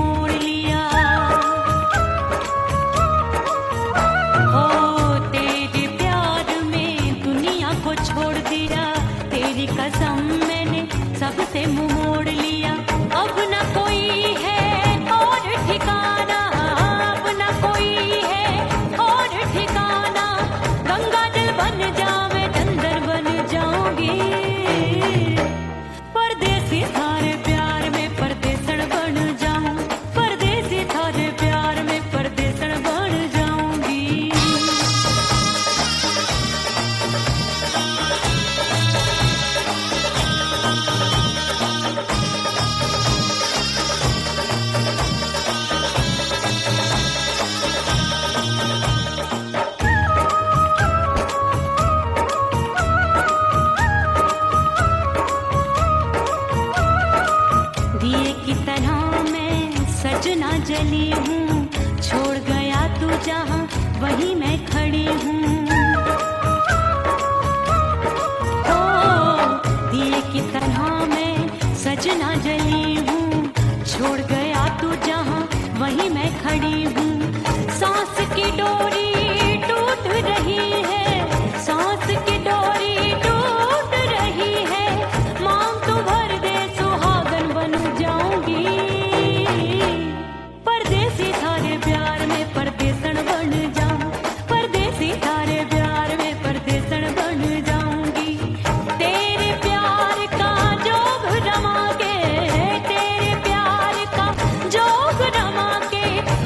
मोड़ लिया। हो तेरे प्यार में दुनिया को छोड़ दिया, तेरी कसम मैंने सबसे मुंह मोड़ लिया। अब न कोई है और ठिकाना, अब न कोई है और ठिकाना। गंगा जल बन जावे चंदन बन जाऊंगी, परदेसी थारे प्यार में परदेसन बन जाऊं, परदेसी थारे प्यार में परदेसन बन जाऊंगी। दिए की तरह मैं सजना जली हूँ, छोड़ गया तू जहाँ वहीं मैं खड़ी हूँ। ओ दिए की तरह मैं सजना जली हूँ, छोड़ गया तू जहाँ वहीं मैं खड़ी हूँ। सांस की डोरी टूट रही है, सांस की डोरी टूट रही है। मांग तू भर दे सुहागन बन जाऊंगी, परदेसी थारे प्यार में परदेसन बन जाऊं, परदेसी थारे प्यार में परदेसन बन जाऊंगी। तेरे प्यार का जोग रमा के, तेरे प्यार का जोग रमा के,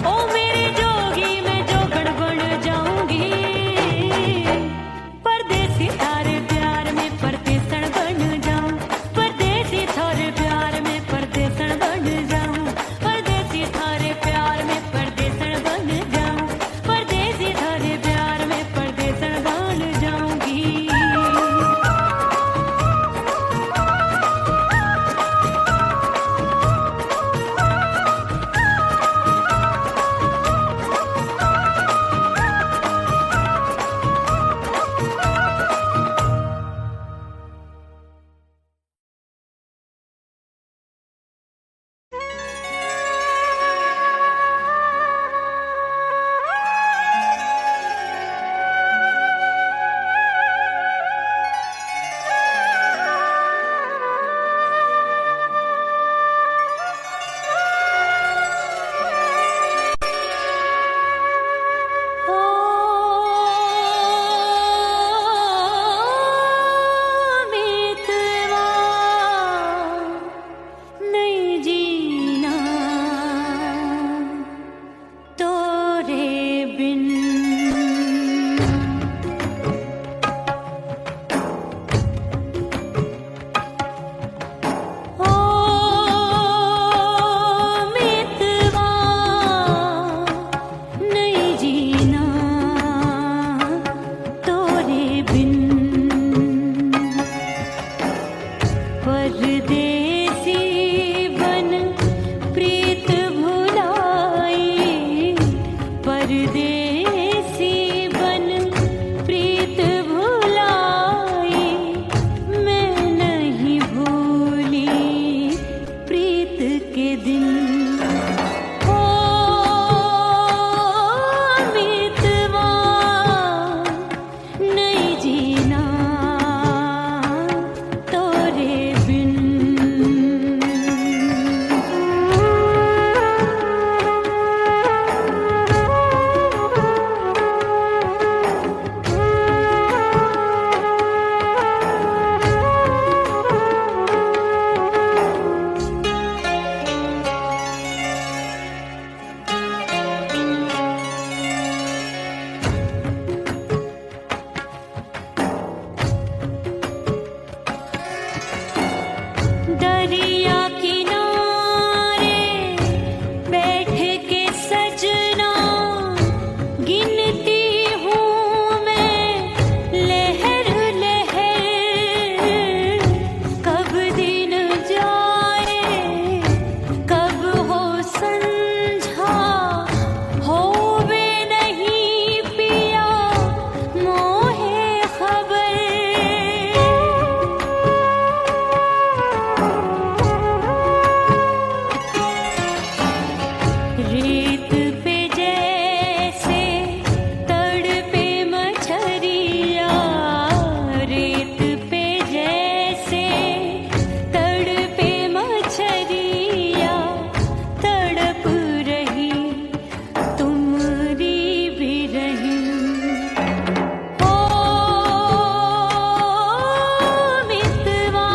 ओ मेरे जोगी मैं जोगण बन रेत पे जैसे तड़पे मछरिया, रेत पे जैसे तड़पे मछरिया, तड़प रही तुम्हारी भी रही। ओ मितवा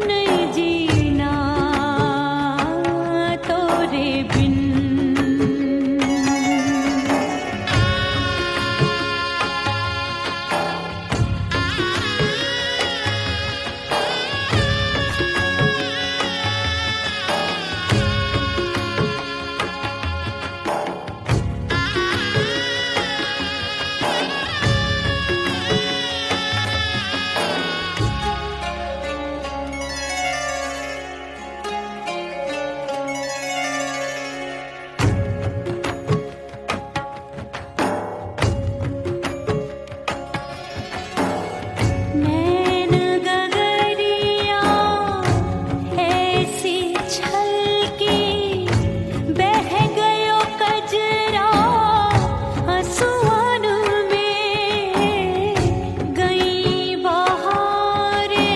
नहीं जीना तोरे बिन। नैन गगरिया ऐसी छलकी, बह गयो कजरा आंसुअन में। गई बहारे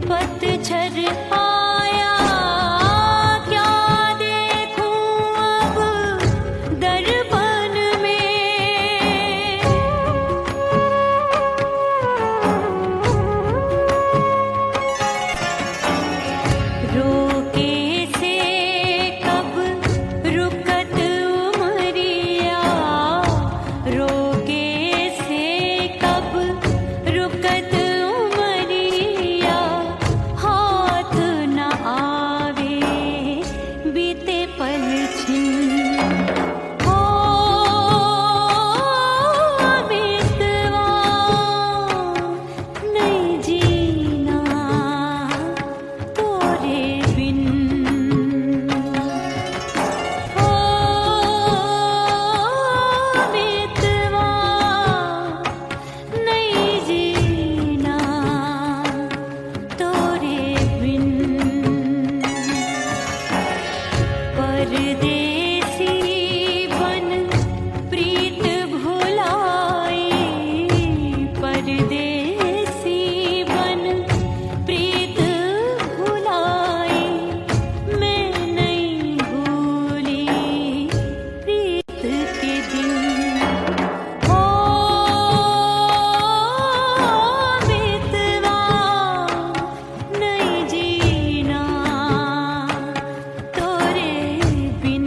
पतझर आया, क्या देखूं अब दर्पण में। रोके से कब रुकत उमरिया, रोके से कब रुकत उमरिया। हाथ न आवे बीते पल छिन। ओ मितवा नहीं जीना तोरे बिन। ओ मितवा नहीं जीना तोरे बिन। परदेसी बन प्रीत भुलाई, परदेसी बन प्रीत भुलाई। मैं नहीं भूली प्रीत के दिन। ओ मितवा नहीं जीना तोरे बिन।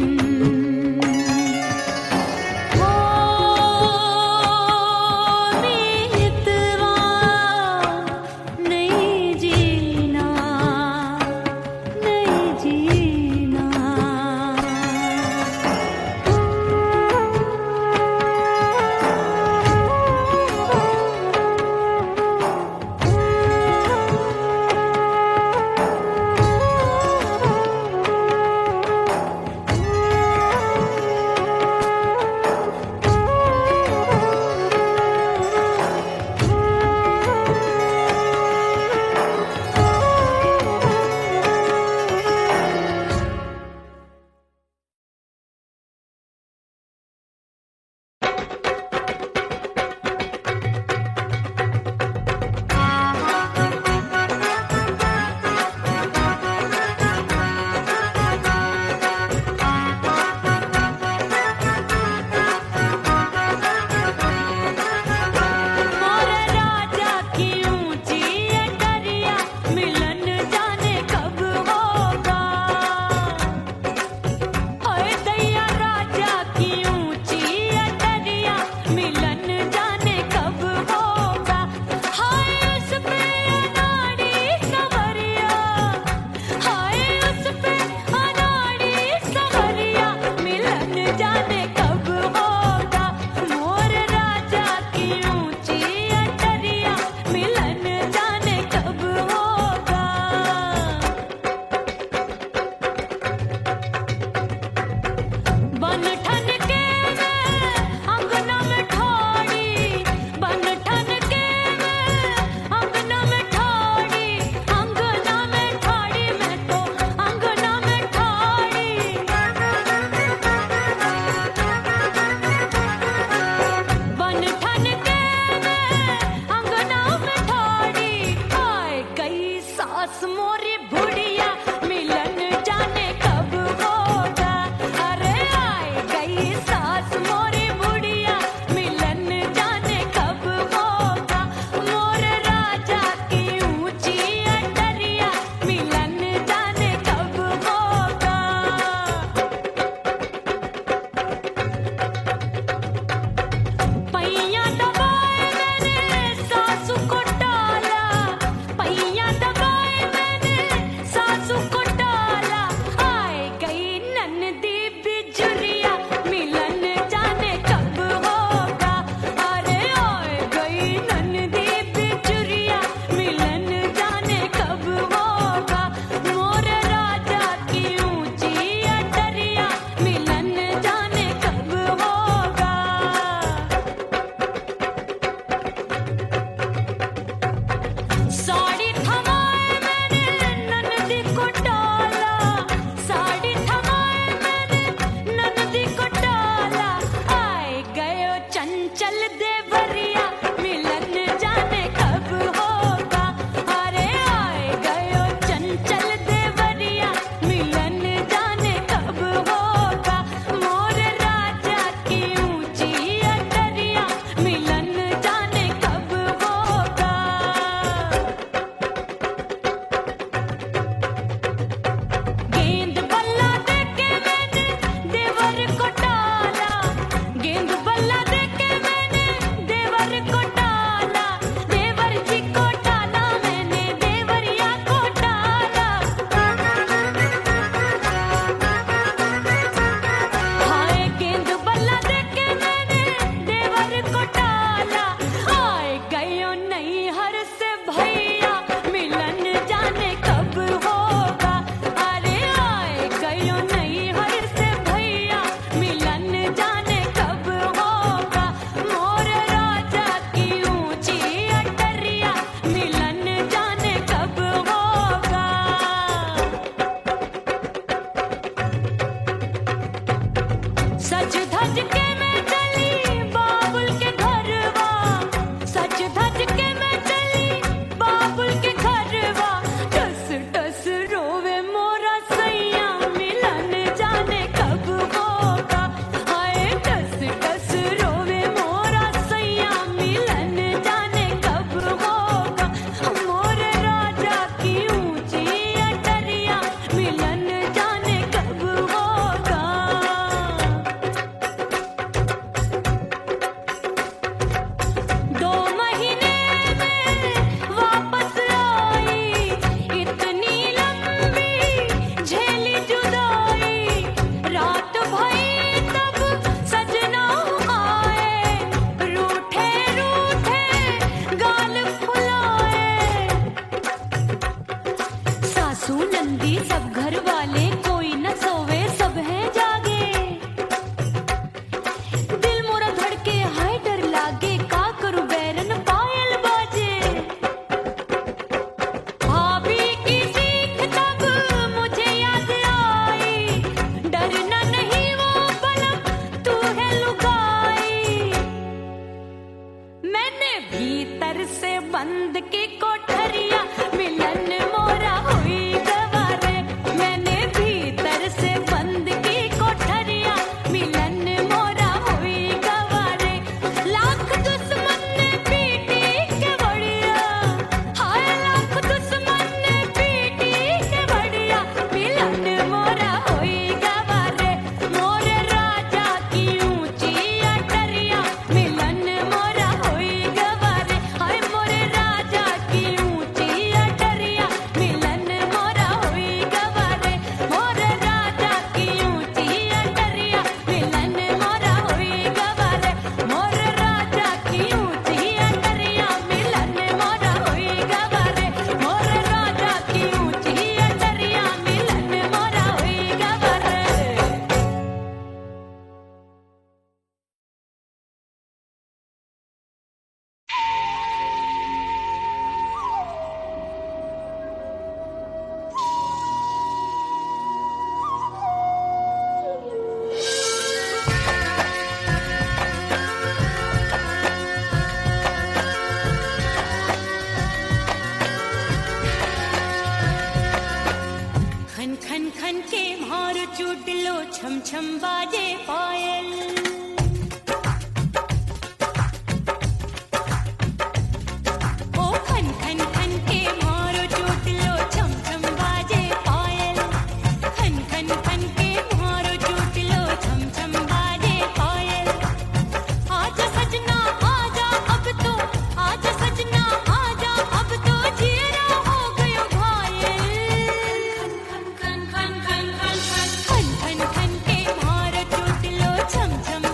धज के मैं चली बाबुल के घरवा, सज धज के मैं चली बाबुल के घरवा। टस टस रोवे मोरा सैया मिलन जाने कब होगा। हाय टस टस रोवे मोरा सैया मिलन जाने कब होगा। मोरे राजा की ऊंची अटरिया मिलन जाने कब होगा। 2 महीने में वापस आई, इतनी लंबी झेली जुदाई। रात भई तब सजना आए, रूठे रूठे गाल फुलाए। सासू नंदी सब घर वाले कोई न सोवे सब है जागे। दिल मोरा धड़के हाय डर लागे, का करूं बैरन पायल बाजे। भाभी की सीख तब मुझे याद आई, डरना नहीं वो बलम तू है लुगाई। मैंने भीतर से बंद की कोठरिया मिलन मोरा हुई गवारे। मैंने भीतर से बंद की कोठरिया मिलन मोरा हुई गवारे। लाख दुश्मन ने पीटी के बढ़िया, हाय लाख दुश्मन ने पीटी के बढ़िया। मिलन मोरा हुई गवारे, मोरे राजा की ऊंची अटरिया मिलन मोरा हुई गवारे। हाय मोरे राजा की ऊंची अटरिया मिलन मोरा हुई गवारे। मोरे राजा की ऊंची अटरिया मिलन मोरा हुई गवारे। मोरे राजा की ऊंची अटरिया मिलन मोरा हुई गवारे। मोरे राजा की ऊंची अटरिया मिलन मोरा हुई गवारे। खन खन खन के मार चुटलो छम छम बाजे पायल। ओ खन खन खन के मारो चुटलो छम छम बाजे पायल। खन खन खन के मारो चुटलो छम छम बाजे पायल। आजा सजना आजा अब तो, आजा सजना आजा अब तो, जीरा हो गयो घायल। खन खन खन खन खन खन खन खन खन के मारो चुटलो छम छम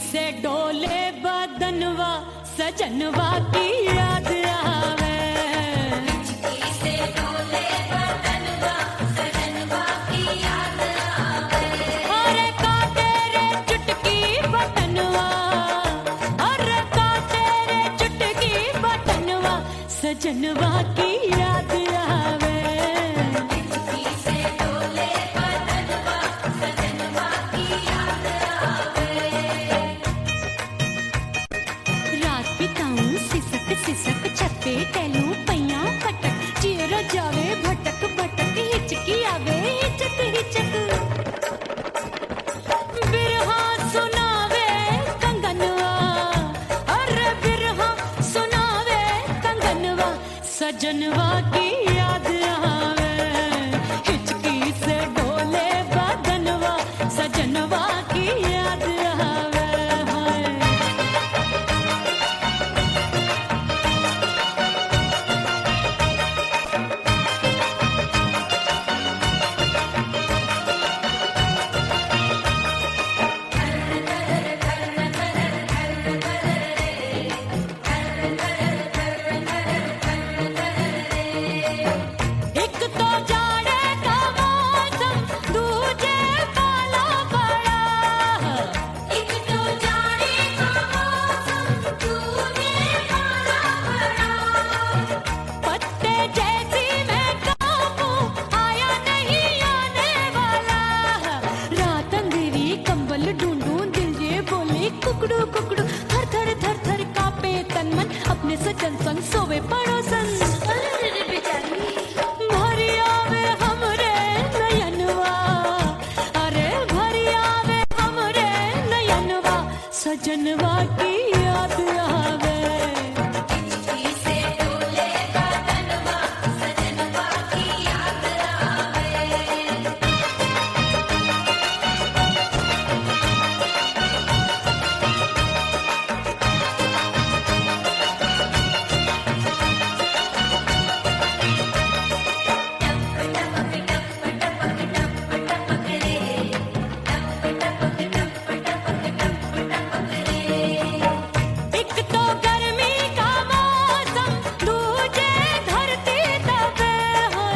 से डोले बदनवा सजनवा की याद आवे। हिचकी से डोले बदनवा सजनवा की याद आवे। अरे का तेरे चुटकी बटनवा, अरे का तेरे चुटकी बटनवा सजनवा की याद आवे। हिचकी से डोले बदनवा सजनवा की याद आवे। रात बिताऊं सिसक सिसक छत पे टहलूं पैया पटक चेहरा जावे भटक भटक हिचकी आवे हिचक हिचक। बिरहा सुनावे कंगनवा, अरे बिरहा सुनावे कंगनवा सजनवा की याद आवे। हिचकी से डोले बदनवा सजनवा की याद आवे। हाय एक तो जाड़े का मौसम दूजे पाला पड़ा। एक तो जाने का मौसम तूने पाला पड़ा। पत्ते जैसी मैं कांपू आया नहीं आने वाला। रात अंधेरी कंबल ढूंढूं दिल ये बोले कुकड़ू कुकड़ू थर थर थर थर कांपे तन मन अपने सजन संग सोवे पड़ोसन। अरे रे बेचारी भरी आवे हमरे नयनवा, अरे भरी आवे हमरे नयनवा सजनवा की याद आवे। हिचकी से डोले बदनवा सजनवा की याद आवे। एक तो गर्मी का मौसम दूजे धरती तपे है।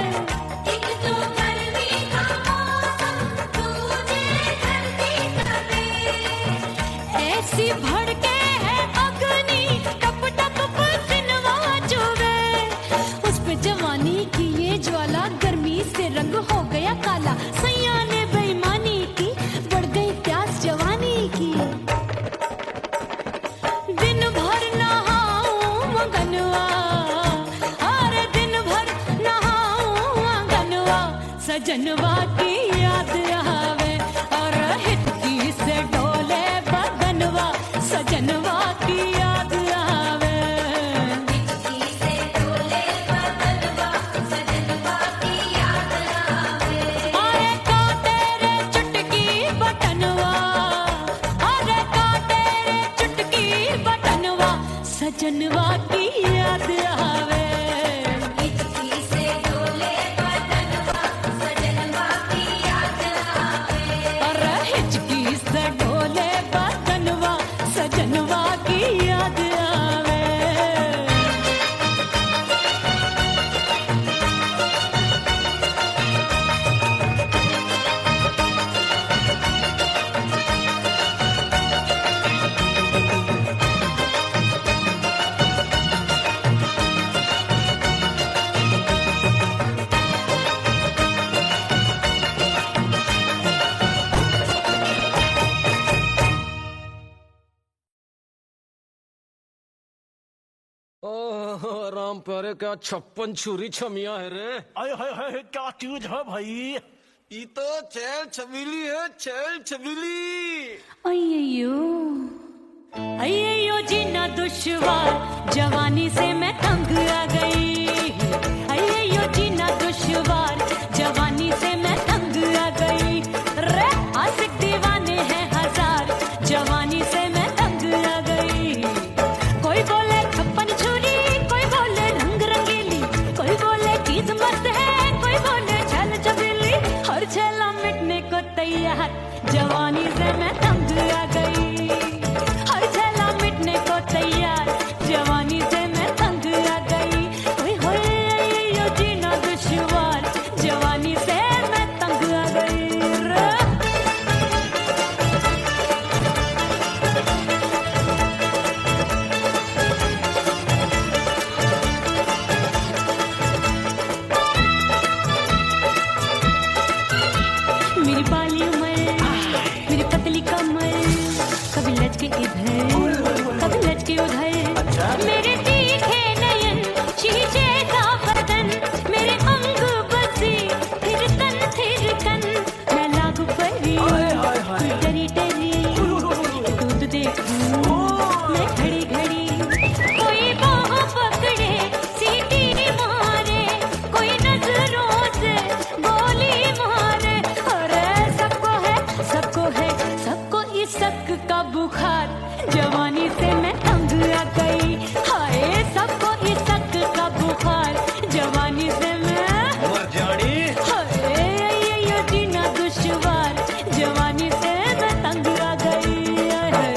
एक तो गर्मी का मौसम तूने धरती तपे। ऐसी भड़के है अग्नि टप टप पसीनवा चुवे। उस पे जवानी की ये ज्वाला गर्मी से रंग हो गया काला। सैया ने बेईमानी की बढ़ गई प्यास जवानी की। दिन भर नहाऊं मगनवा, अरे दिन भर नहाऊं आंगनवा सजनवा की याद आवे। और हिचकी से डोले बदनवा सजनवा की याद आवे। हिचकी से डोले बदनवा सजनवा की याद आवे। अरे का तेरे चुटकी बटनवा, अरे का तेरे चुटकी बटनवा सजनवा की याद आवे। हिचकी से डोले बदनवा सजनवा की याद आवे। अरे हिचकी से डोले बदनवा सजनवा की याद आवे। ओह राम प्यारे क्या 56 छुरी छमिया है रे। अरे हाय हाय क्या चीज है भाई। ये तो चैल छबीली है, चैल छबीली। अय्यो अय्यो जीना दुश्वार जवानी से मैं तंग आ गई। अय्यो जीना दुश्वार जवानी से मैं तंग आ गई। रे आशिक दीवाने हैं हजार जवानी से मैं तंग आ गई। कोई बोले 56 छुरी, कोई बोले रंग रंगीली, कोई बोले चीज मस्त है, कोई बोले छल छबीली। हर छेला मिटने को तैयार जवानी से मैं तंग आ गई। लचके इधर कभी लचके उधर। मेरे तीखे नयन शीशे का बदन, मेरे अंग बसे थिरकन मैं लागू परी डरी डरी दूध देखूं मैं घड़ी घड़ी। कोई बाह पकड़े सीटी मारे, कोई नजरों से गोली मारे। अरे सबको इसक का बुखार, जवानी से मैं तंग आ गई। हाय सबको इसक का बुखार, जवानी से मैं मर जानी। हाय ये जीना दुश्वार, जवानी से मैं तंग आ गई। हाय।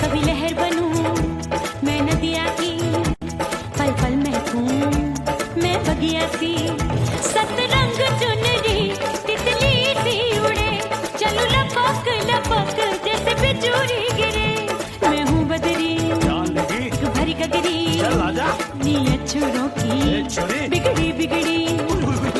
कभी लहर बनूं मैं नदिया की, पल पल महकूं मैं बगिया सी। सतरंग चुनरी तितली सी उड़े, चलूं लपक लपक जैसे बिजुरी गिरे। मैं हूँ बदरी भरी गगरी, नीयत छुरों की बिगड़ी बिगड़ी।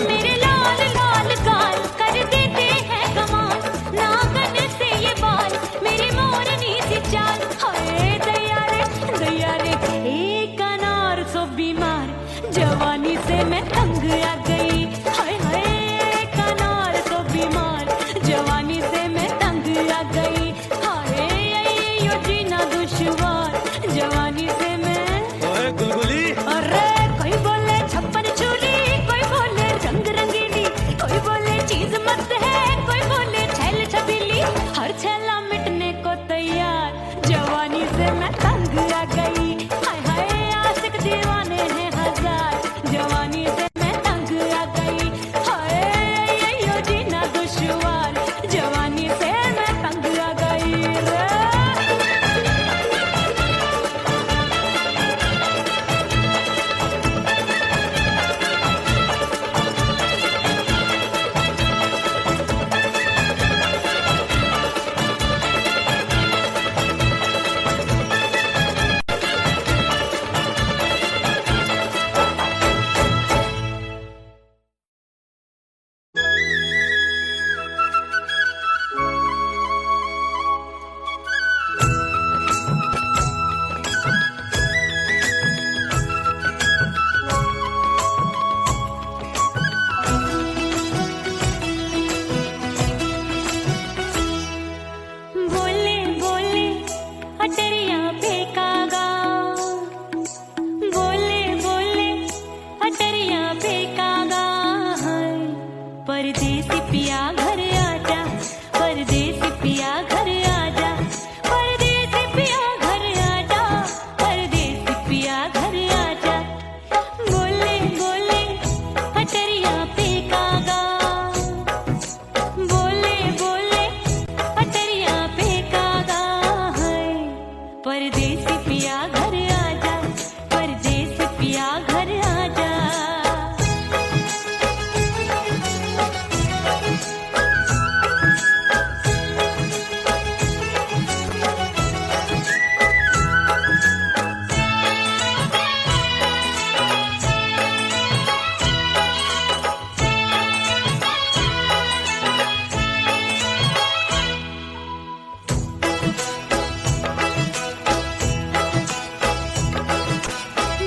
मेरे लाल लाल गाल कर देते हैं कमाल, नागन से ये बाल मेरी मोरनी सी चाल। हाय दया रे एक अनार सो बीमार, जवानी से मैं तंग आ गई। हाय हाय एक अनार सो बीमार, जवानी से मैं तंग आ गई। हाय यो जीना दुश्वार, जवानी से मैं। ओए गुलगुली, अरे कोई बोले छप्पन चूड़ी, कोई बोले रंग रंगीली, कोई बोले चीज मस्त है, कोई बोले छैल छबीली। हर छैला मिटने को तैयार, जवानी से मैं तंग आ गई। हाय हाय आशिक दीवाने हैं हजार, जवानी से मैं तंग आ गई। हाय यो जीना दुश्वार, जवानी से मैं तंग आ गई रे। बोले बोले अटरिया फेंकागा, बोले बोले अटरिया फेंकागा। हाय परदेसी पिया घर आजा, परदेसी पिया घर आजा, परदेसी पिया घर आजा, परदेसी पिया घर आजा। बोले बोले अटरिया फेंकागा, बोले बोले अटरिया फेंकागा। है परदेसी पिया घर आजा, परदेसी पिया घर आजा।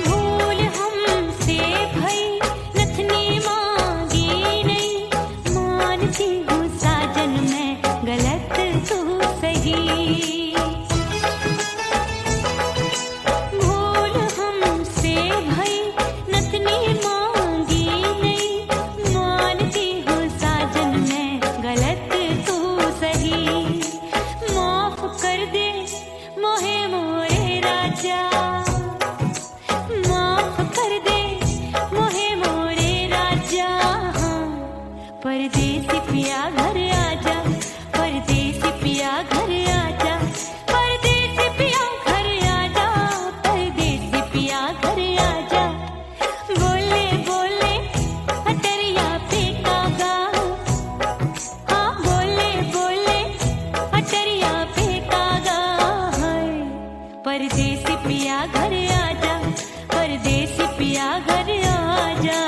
भूल हमसे भई नथनी मांगी नहीं, मानती हूँ साजन मैं गलत तू सही। भूल हमसे भई नथनी मांगी नहीं, मानती हूँ साजन मैं गलत तू सही। माफ कर दे मोहे मोरे राजा, माफ कर दे मोहे मोरे राजा। हाँ परदेसी पिया घर आजा, परदेसी पिया घर आजा, परदेसी पिया घर आजा, परदेसी पिया घर आजा। बोले बोले अटरिया फेंकागा, हाँ बोले बोले अटरिया फेंकागा। है परदेसी पिया घर आजा, परदेसी पिया घर आजा।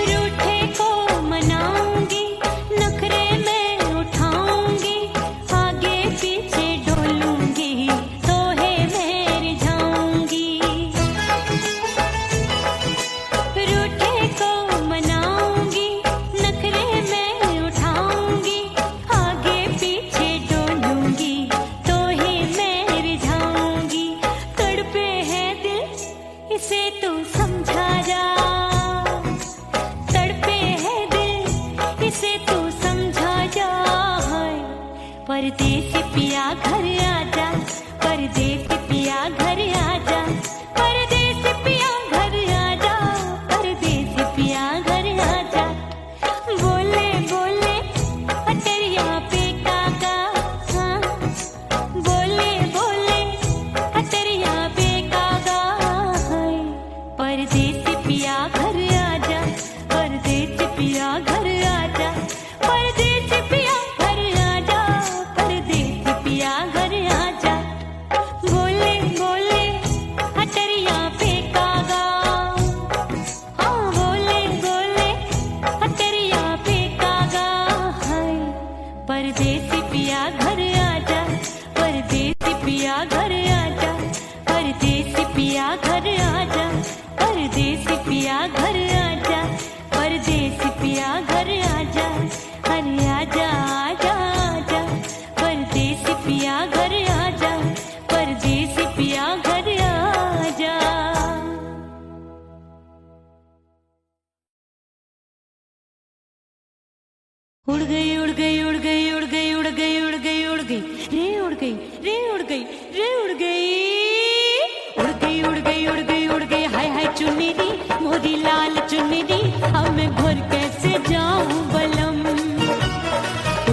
रूठे को मनाऊंगी, नखरे में उठाऊंगी, आगे पीछे डोलूंगी, तोहे में रिझाऊंगी। रूठे को मनाऊंगी, नखरे में उठाऊंगी, आगे पीछे डोलूंगी, तोहे में रिझाऊंगी। तड़पे है दिल इसे तू समझा जा, तड़पे है दिल इसे तू समझा जा। हाय परदेसी पिया घर आजा, परदेसी पिया घर आजा, परदेसी पिया घर आजा, परदेसी पिया घर आजा। बोले बोले अटरिया पे काका, हाँ बोले बोले अटरिया पे काका। हाय परदेसी पिया घर आजा, परदेसी पिया घर आजा, परदेसी पिया घर आजा, परदेसी पिया घर आजा। बोले बोले अटरिया पे कागा, हाँ बोले बोले अटरिया पे कागा। हाय परदेसी पिया घर आजा, परदेसी पिया घर आजा, परदेसी पिया घर आजा, परदेसी पिया घर आजा, परदेसी पिया घर आजा। अरे आजा आजा आजा, परदेसी पिया घर आजा, परदेसी पिया घर आजा। उड़ गई उड़ गई उड़ गई उड़ गई उड़ गई उड़ गई उड़ गई रे उड़ गई रे उड़ गई रे उड़ गई उड़ गई उड़ गई उड़ गई उड़ गई। हाय हाय चुन्नी दी मोरी लाल चुन्नी दी, अब मैं घर कैसे जाऊं बलम।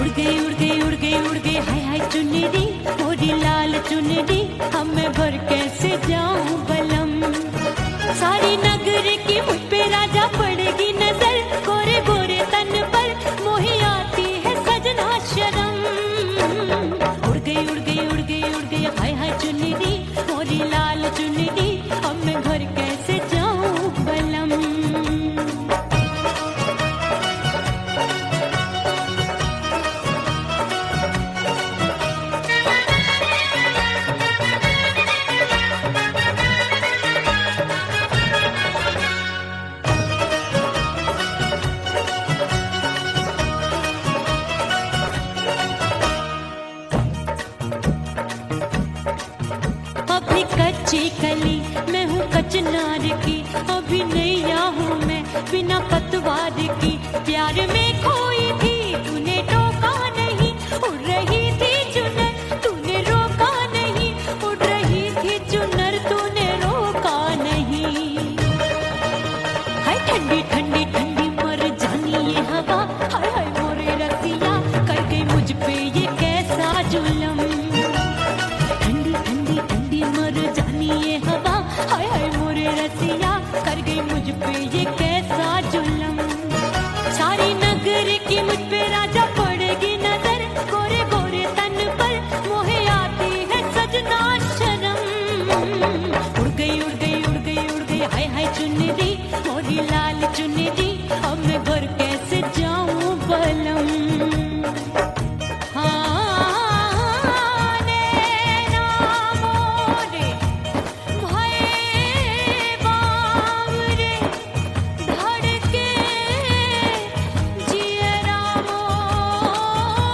उड़ गई उड़ गई उड़ गई उड़ गई। हाय हाय चुन्नी दी मोरी लाल चुन्नी दी, अब मैं घर कैसे जाऊं बलम। सारी नगर की मुझ पे राजा पड़ेगी नजर, गोरे गोरे तन पर मोही आती है सजना शर्म। उड़ गई उड़ गई उड़ गई उड़ गई। हाय हाय चुन्नी दी मोरी लाल चुन्नी दी, अब मैं घर कैसे जाऊं बलम। अभी कच्ची कली मैं हूँ कचनार की, अभी नैया हूँ मैं बिना पतवार की। प्यार में खोई थी तूने टोका नहीं, उड़ रही थी चुनर तूने रोका नहीं, उड़ रही थी चुनर तूने रोका नहीं। हाय ठंडी ठंडी ठंडी मर जानी ये हवा, हाय हाय मोरे रसिया कर गई मुझ पे ये कैसा जुलम। ठंडी ठंडी ठंडी मर जानी ये हवा, हाय हाय मोरे रसिया कर गई मुझ पे ये कैसा जुलम। सारी नगर की मुझ पे राजा पड़ेगी नजर, गोरे गोरे तन पर मोहे आती है सजना शर्म। उड़ गई उड़ गई उड़ गई उड़ गई। हाय हाय चुन्नी दी मोरी लाल चुन्नी दी, अब मैं घर कैसे जाऊं बलम। हाँ नैना मोरे भये बावरे, धड़के जियरा मोर।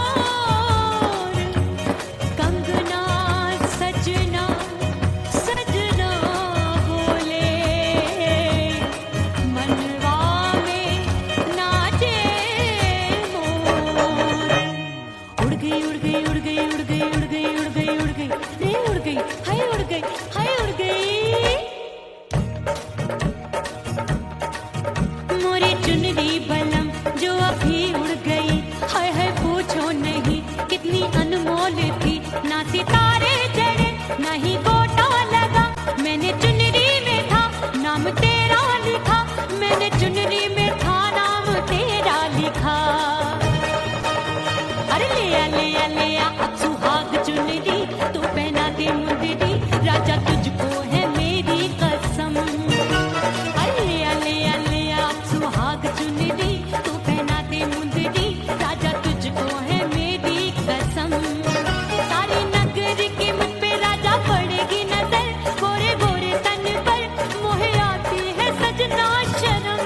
कंगना सजना सजना बोले मन है चुनरी में था नाम तेरा लिखा। अरे ले आ अब सुहाग चुनरी, तू पहना दे मुंदरी, राजा तुझको है मेरी कसम। अरे ले आ अब सुहाग चुनरी, तू पहना दे मुंदरी, राजा तुझको है मेरी कसम। सारी नगरी की मुझ पे राजा पड़ेगी नजर, गोरे गोरे तन पर मोहे आती है सजना शर्म।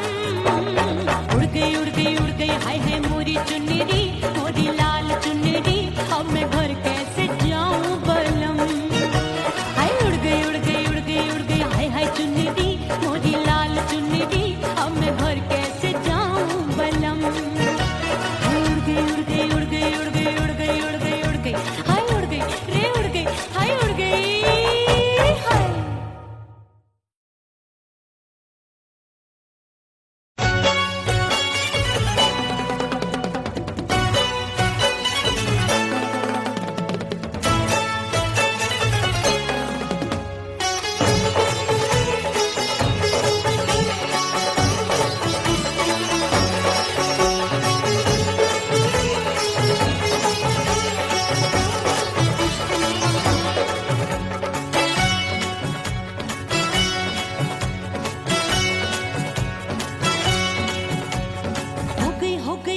उड़ गई हाय है मोरी चुनरी, मोरी लाल चुनरी, अब मैं घर कैसे जाऊं बलम। हाय उड़ गई हाय हाय चुनरी, मोरी लाल चुनरी, अब मैं घर कैसे जाऊं बलम। उड़ गई हाय उड़ गई रे उड़ गई हाय उड़ गई हाय।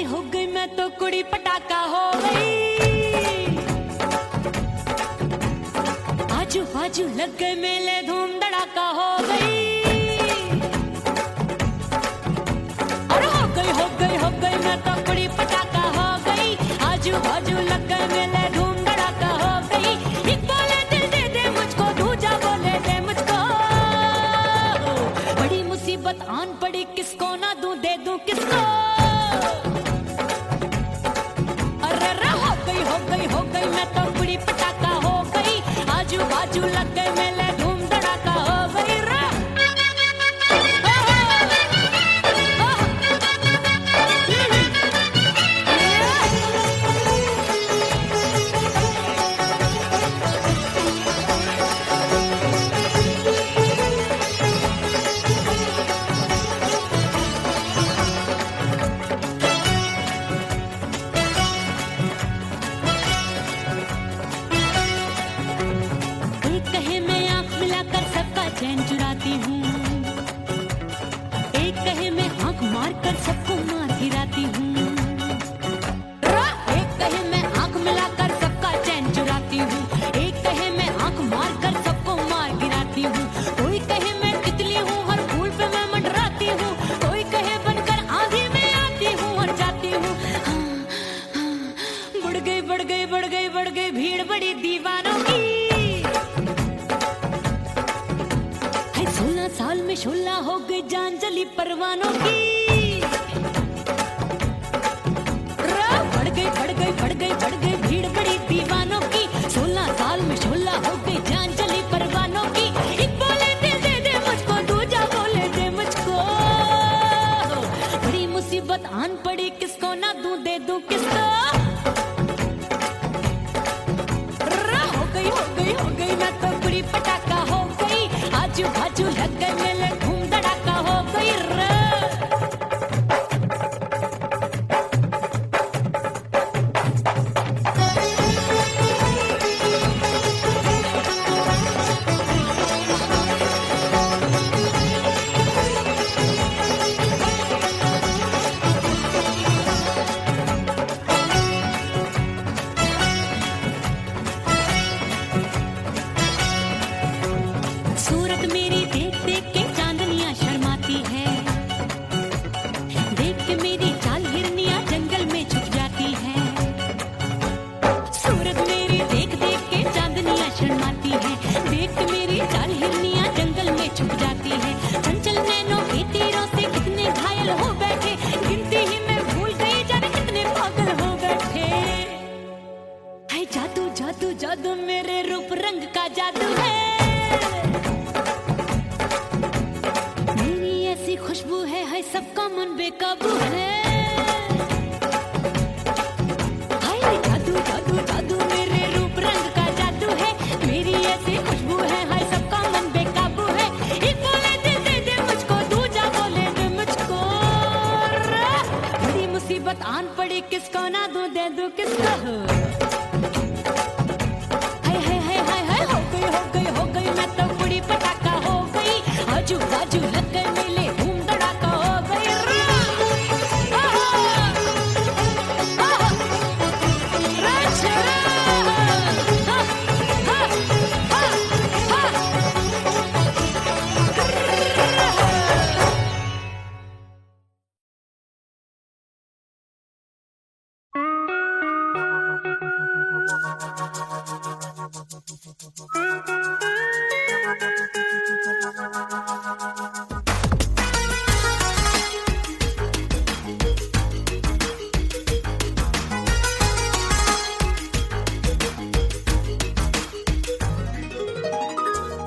हो गई मैं तो कुड़ी पटाखा हो गई। आजू बाजू लग गए मेले, धूम धड़ाका हो गई। अरे हो गई मैं तो कुड़ी पटाखा हो गई। आजू बाजू लग गए मेले, धूम धड़ाका हो गई। एक बोले दिल दे दे मुझको, दूजा बोले दे मुझको। बड़ी मुसीबत आन पड़ी, किसको ना दूं दे दूं किसको। हो गई मैं तो कुड़ी पटाखा हो गई। आजू बाजू लग गए मेले, धूम धड़ाका हो गई रा। चैन चुराती हूँ, एक कहे मैं आंख मार कर सबको मार गिराती हूँ। एक कहे मैं आंख मिलाकर सबका चैन चुराती हूँ, एक कहे मैं आंख मार कर सबको मार गिराती हूँ। कोई कहे मैं तितली हूँ, हर फूल पे मैं मंडराती हूँ। कोई कहे बनकर आंधी में आती हूँ और जाती हूँ। बढ़ गई भीड़ बड़ी दीवानों की। 16 साल में शोला हो गई, जान जली परवानों की। बढ़ गई भीड़ बड़ी दीवानों की। 16 साल में शोला हो गई, जान जली परवानों की। एक बोले दिल दे दे मुझको, दूजा बोले दे मुझको। बड़ी मुसीबत आन पड़ी, किसको ना दूं दे दूं किसको। हो गई मैं तो कुड़ी पटाखा हो गई। आजू बाजू लग गए मेले, धूम धड़ाका हो गई रे। सूरत मेरी देख देख के चांदनियां शर्माती है। देख के मेरी चाल हिरनियां जंगल में छुप जाती है। सूरत मेरी देख देख के चांदनियां शर्माती है। देख के मेरी चाल हिरनियां जंगल में छुप जाती है। चंचल नैनों के तीरों से कितने घायल हो बैठे, गिनती ही मैं भूल गई जाने कितने पागल हो बैठे। है जादू जादू जादू मेरे रूप रंग का जादू है। खुशबू है सबका मन बेकाबू है। हाय जादू जादू जादू मेरे रूप रंग का जादू है। मेरी ऐसी खुशबू है, हाय सबका मन बेकाबू है। एक बोले दिल दे दे मुझको, दूजा बोले दे मुझको। दो किसका हो? हाय हाय हाय हाय हाय, हो गई हो गई हो गई, मैं तो बुढ़ी पटाखा हो गई। आजू बाजू लग गए मेले, धूम धड़ाका हो गई। आहा, आहा, राजा, हा, हा, हा, हा।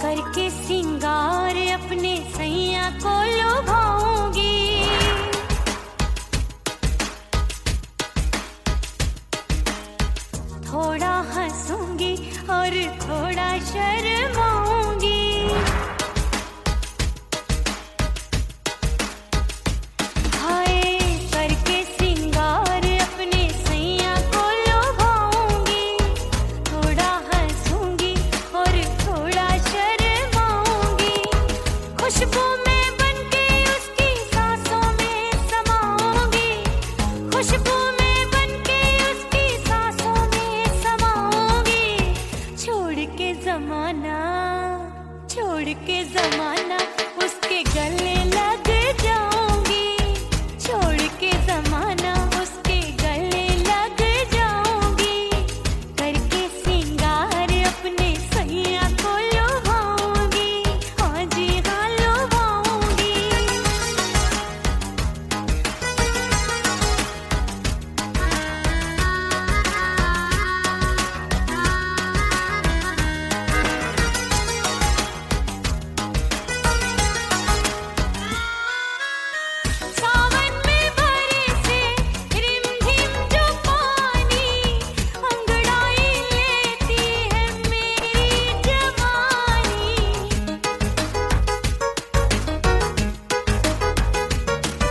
करके सिंगार अपने सैया को लुभाऊंगी। थोड़ा हंसूंगी और थोड़ा शर्माऊंगी। हाय करके सिंगार अपने सैया को लुभाऊंगी। थोड़ा हंसूंगी और थोड़ा शर्माऊंगी। खुशबू में बनके उसकी सांसों में समाऊंगी। खुशबू में बनके उसकी सांसों में समाऊंगी। छोड़ के जमाना उसके गले लग जाऊंगी। छोड़ के जमाना उसके गले लग जाऊंगी। करके सिंगार अपने सैया को लुभाऊंगी। हाँ जी हाँ लुभाऊंगी। सावन में बरसे रिमझिम जो पानी, अंगड़ाई लेती है मेरी जवानी।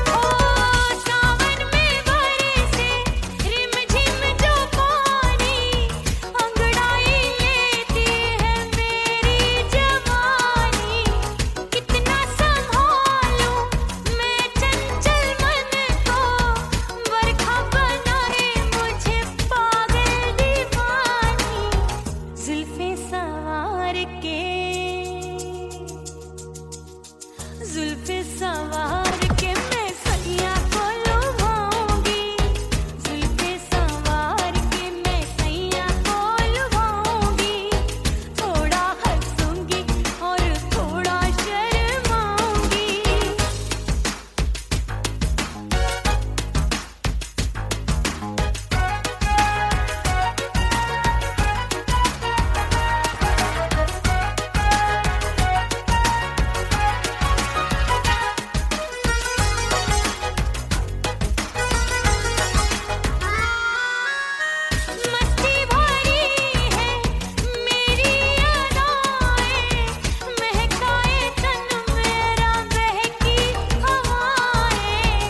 ओ सावन में बरसे रिमझिम जो पानी, अंगड़ाई लेती है मेरी जवानी। कितना संभालूं मैं चंचल मन को, बरखा बनाए मुझे पागल दीवानी। जुल्फे सवार के मैं सैया को लुभाऊंगी। जुल्फे सवार के मैं सैया को लुभाऊंगी। थोड़ा हंसूंगी और थोड़ा शर्माऊंगी। मस्ती भरी है मेरी अदाएं, महकाए तन मेरा बहकी हवाएं।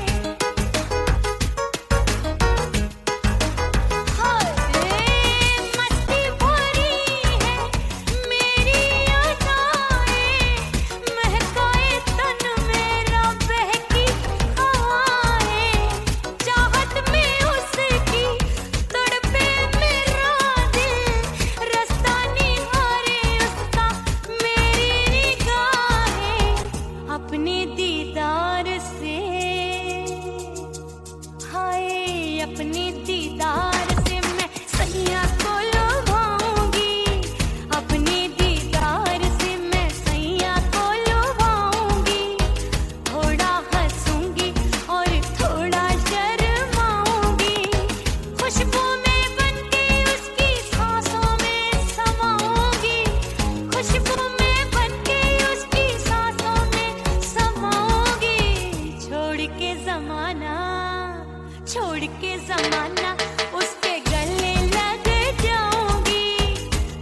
हाय मस्ती भरी है मेरी अदाएं, महकाए तन मेरा बहकी हवाएं। चाहत में उसकी तड़पे मेरा दिल, रास्ता निहारे उसका मेरी निगाहें। अपने दीदार से हाय अपने दीदार से मैं सैया को लुभाऊंगी। अपने दीदार से मैं सैया को लुभाऊंगी। थोड़ा हंसूंगी और थोड़ा शर्माऊंगी। खुशबू में बनके उसकी सांसों में समाऊंगी। खुशबू में बनके उसकी सांसों में समाऊंगी। छोड़ के जमाना उसके गले लग जाऊंगी।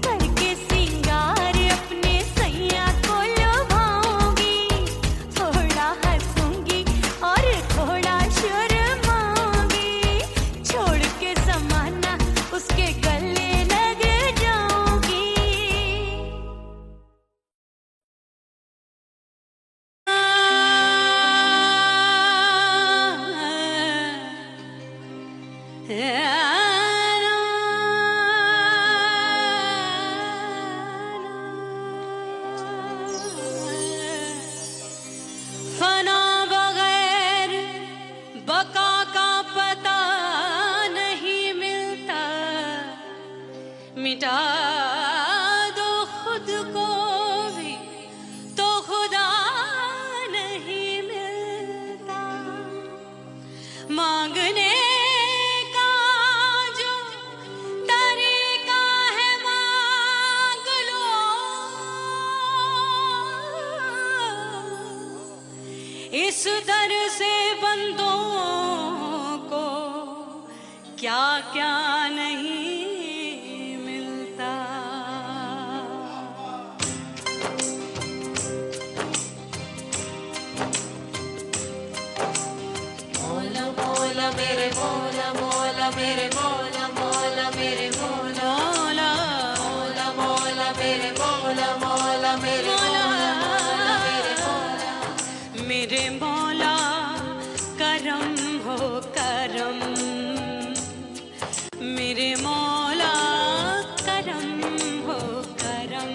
करके सिंगार अपने सैया को लुभाऊंगी। थोड़ा हंसूंगी और थोड़ा शर्माऊंगी। छोड़ के जमाना मिटा दो खुद को भी तो खुदा नहीं मिलता। मांगने का जो तरीका है मांग लो, इस दर से बंदों को क्या क्या नहीं मिलता। मौला मौला मेरे मौला मौला मेरे मौला मौला मेरे मौला मौला मौला मौला मेरे मौला मौला मेरे मौला मौला मेरे मौला मेरे मौला करम हो करम, मेरे मौला करम हो करम,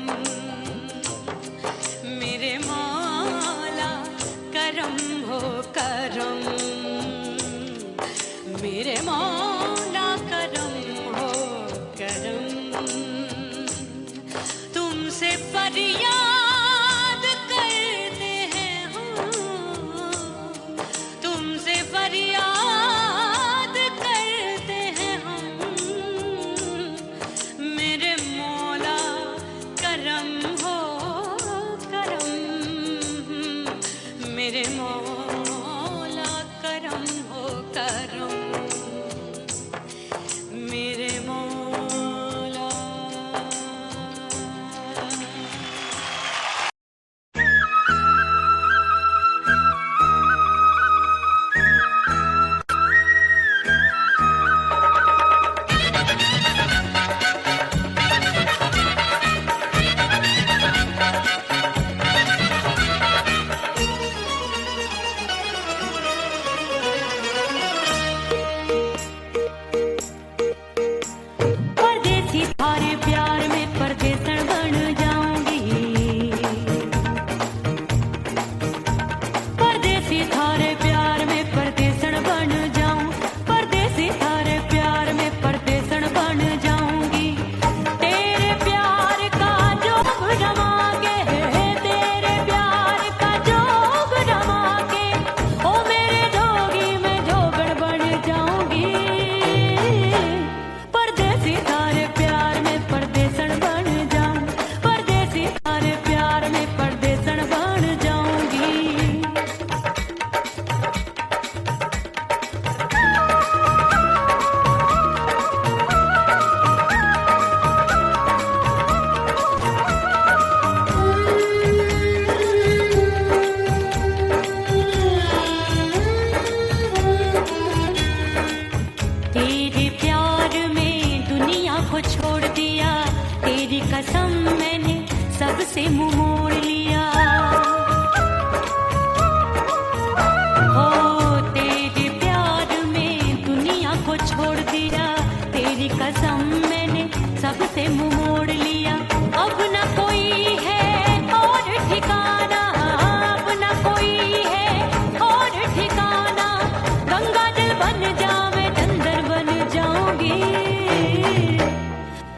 मेरे मौला करम हो करम, मेरे मौला करम हो करम। तुमसे फरियाद करते हैं हम, तुमसे फरियाद करते हैं हम, मेरे मौला करम हो करम, मेरे मौला करम हो करम, मेरे मौला। परदेसी थारे प्यार में परदेसन बन जाऊंगी, परदेसी थारे प्यार में परदेसन बन जाऊं, परदेसी थारे प्यार में परदेसन बन जाऊंगी। तेरे प्यार का जोग रमा के, तेरे प्यार का जोग रमा के, ओ मेरे जोगी में जोगड़ बन जाऊंगी। परदेसी थारे प्यार में परदेसन बन जाऊं, परदेसी थारे प्यार में परदेसन बन जाऊंगी। तेरे प्यार में दुनिया को छोड़ दिया, तेरी कसम मैंने सबसे मुंह मोड़ लिया। हो तेरे प्यार में दुनिया को छोड़ दिया, तेरी कसम मैंने सबसे मुंह मोड़ लिया। अब न कोई है और ठिकाना, अब न कोई है और ठिकाना, गंगा जल बन जावे चंदन बन जाऊंगी।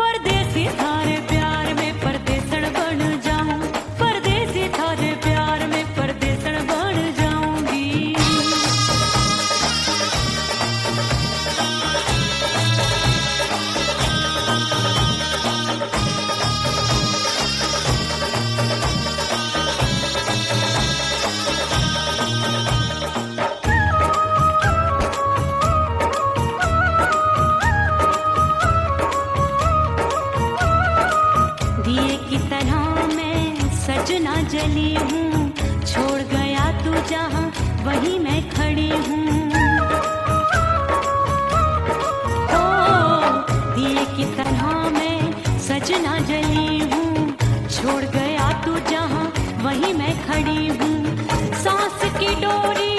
परदेसी थारे प्यार में परदेसन बन जाऊं, परदेसी थारे प्यार में परदेसन बन जाऊंगी। दिए की तरह मैं सजना जली हूँ, छोड़ गया तू जहाँ वहीं मैं खड़ी हूँ। ओ दिए की तरह मैं सजना जली हूँ, छोड़ गया तू जहाँ वहीं मैं खड़ी हूँ। सांस की डोरी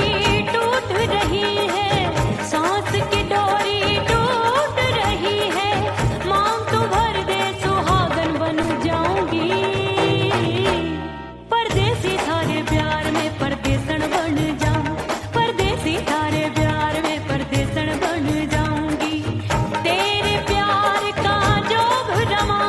टूट रही है, सांस की डोरी टूट रही है, मांग तू भर दे सुहागन बन जाऊंगी। परदेसी थारे प्यार में परदेसन बन जाऊं, परदेसी थारे प्यार में परदेसन बन जाऊंगी। तेरे प्यार का जोग रमा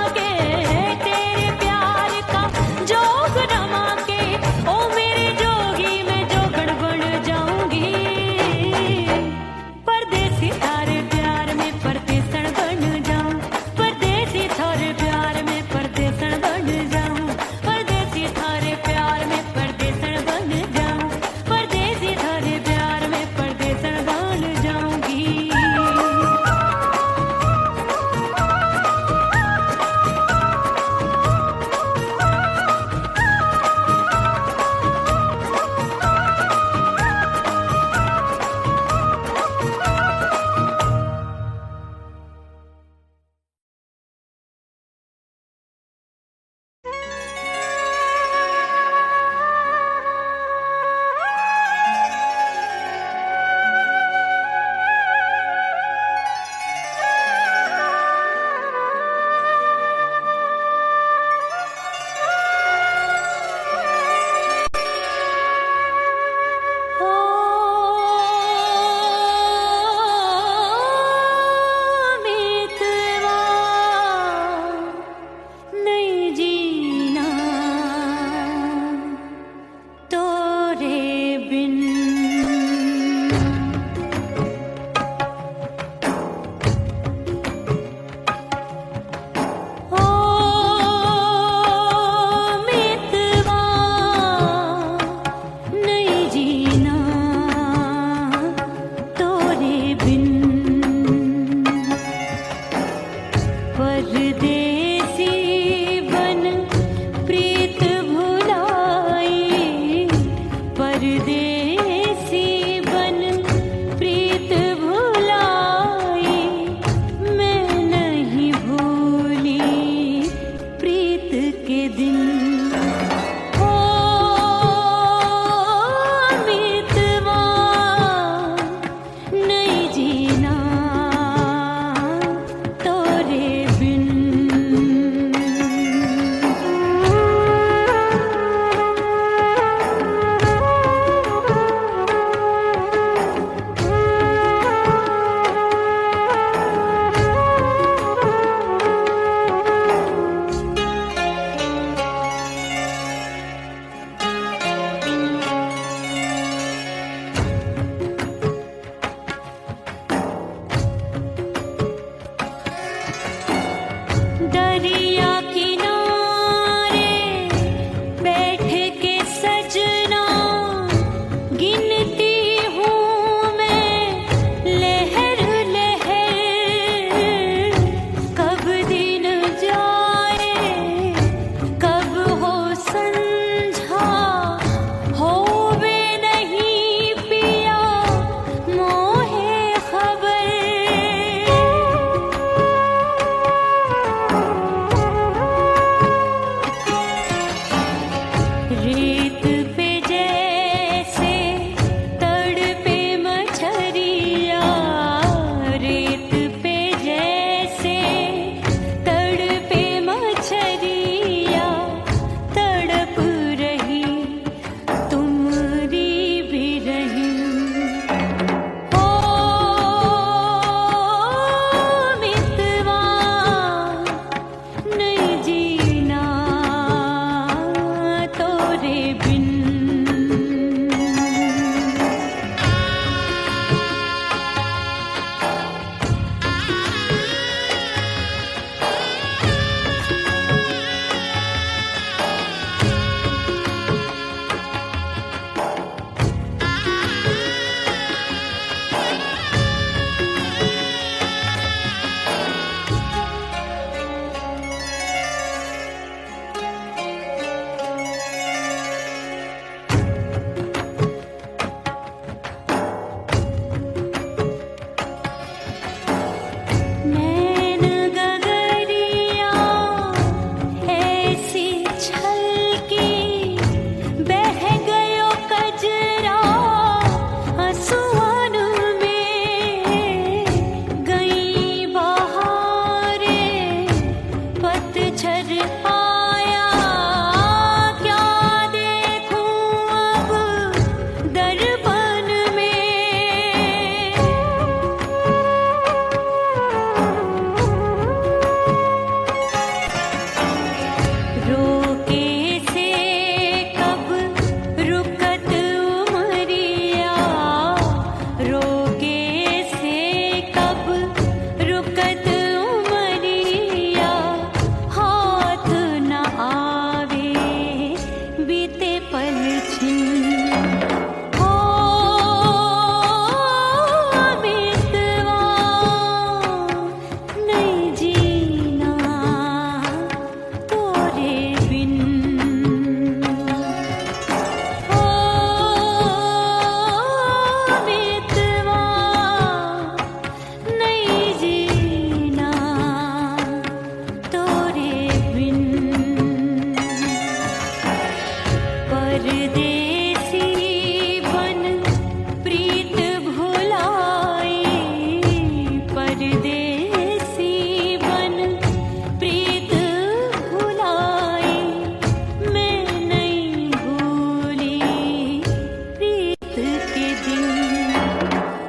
के दिन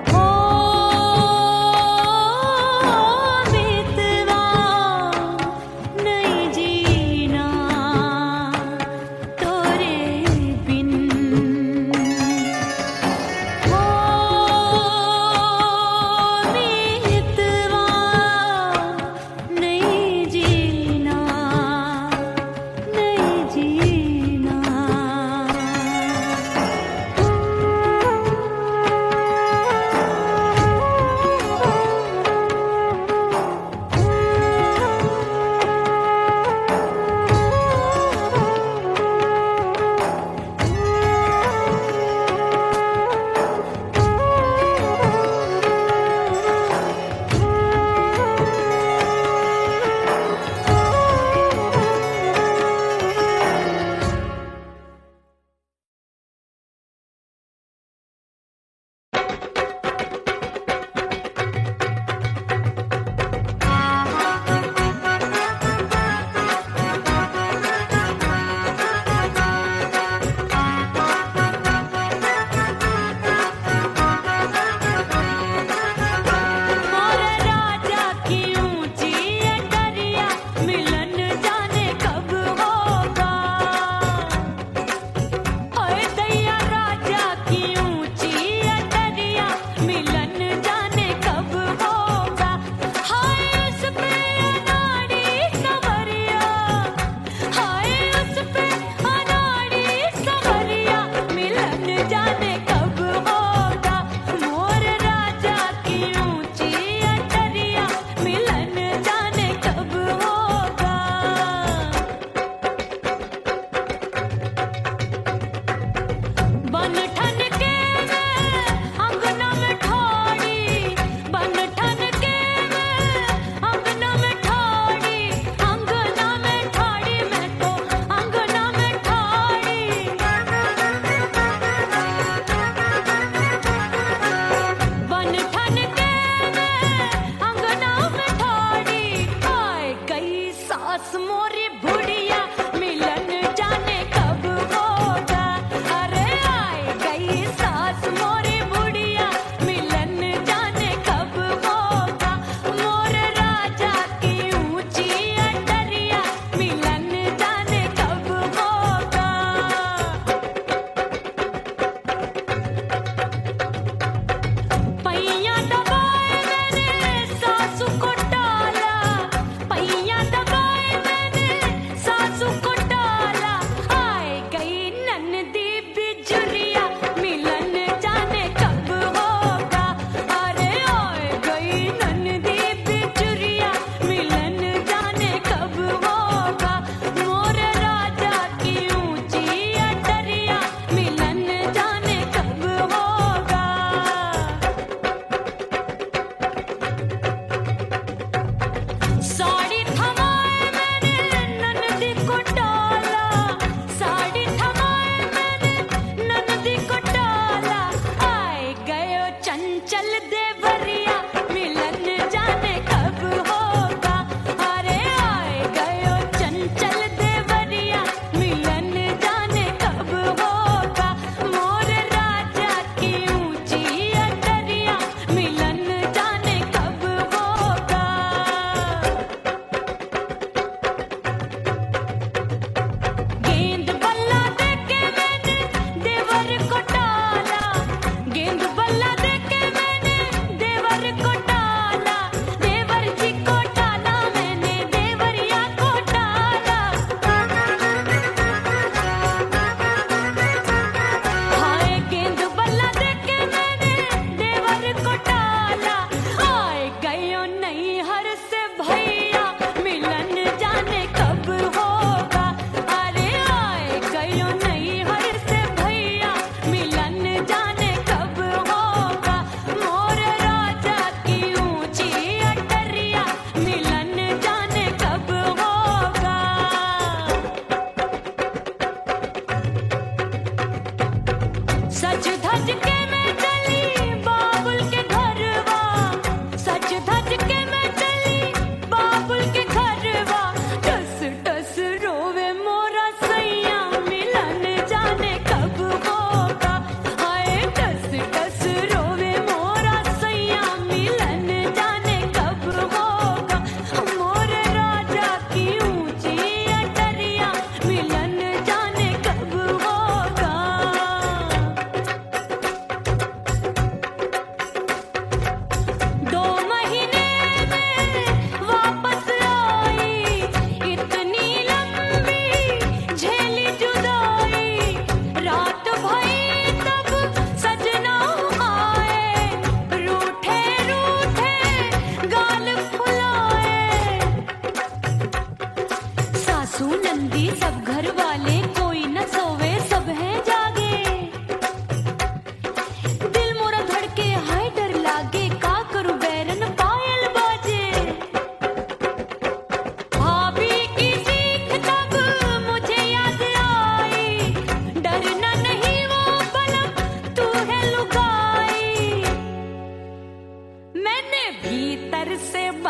हो मितवा नहीं जीना तोरे बिन हो मितवा नहीं जीना नहीं जीना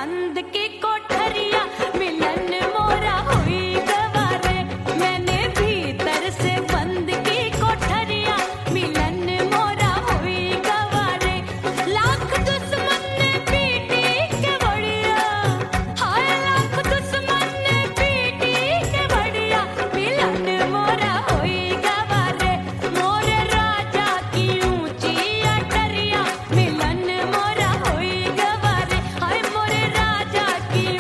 बंद की कोठरिया मिलन मोरा हुई गवारे मैंने भीतर से बंद की कोठरिया मिलन मोरा हुई गवारे लाख दुश्मन ने पीटी के बढ़िया हाय लाख दुश्मन ने पीटी के बढ़िया मिलन मोरा हुई गवारे मोरे राजा की ऊंची अटरिया मिलन मोरा हुई गवारे हाय मोरे राजा की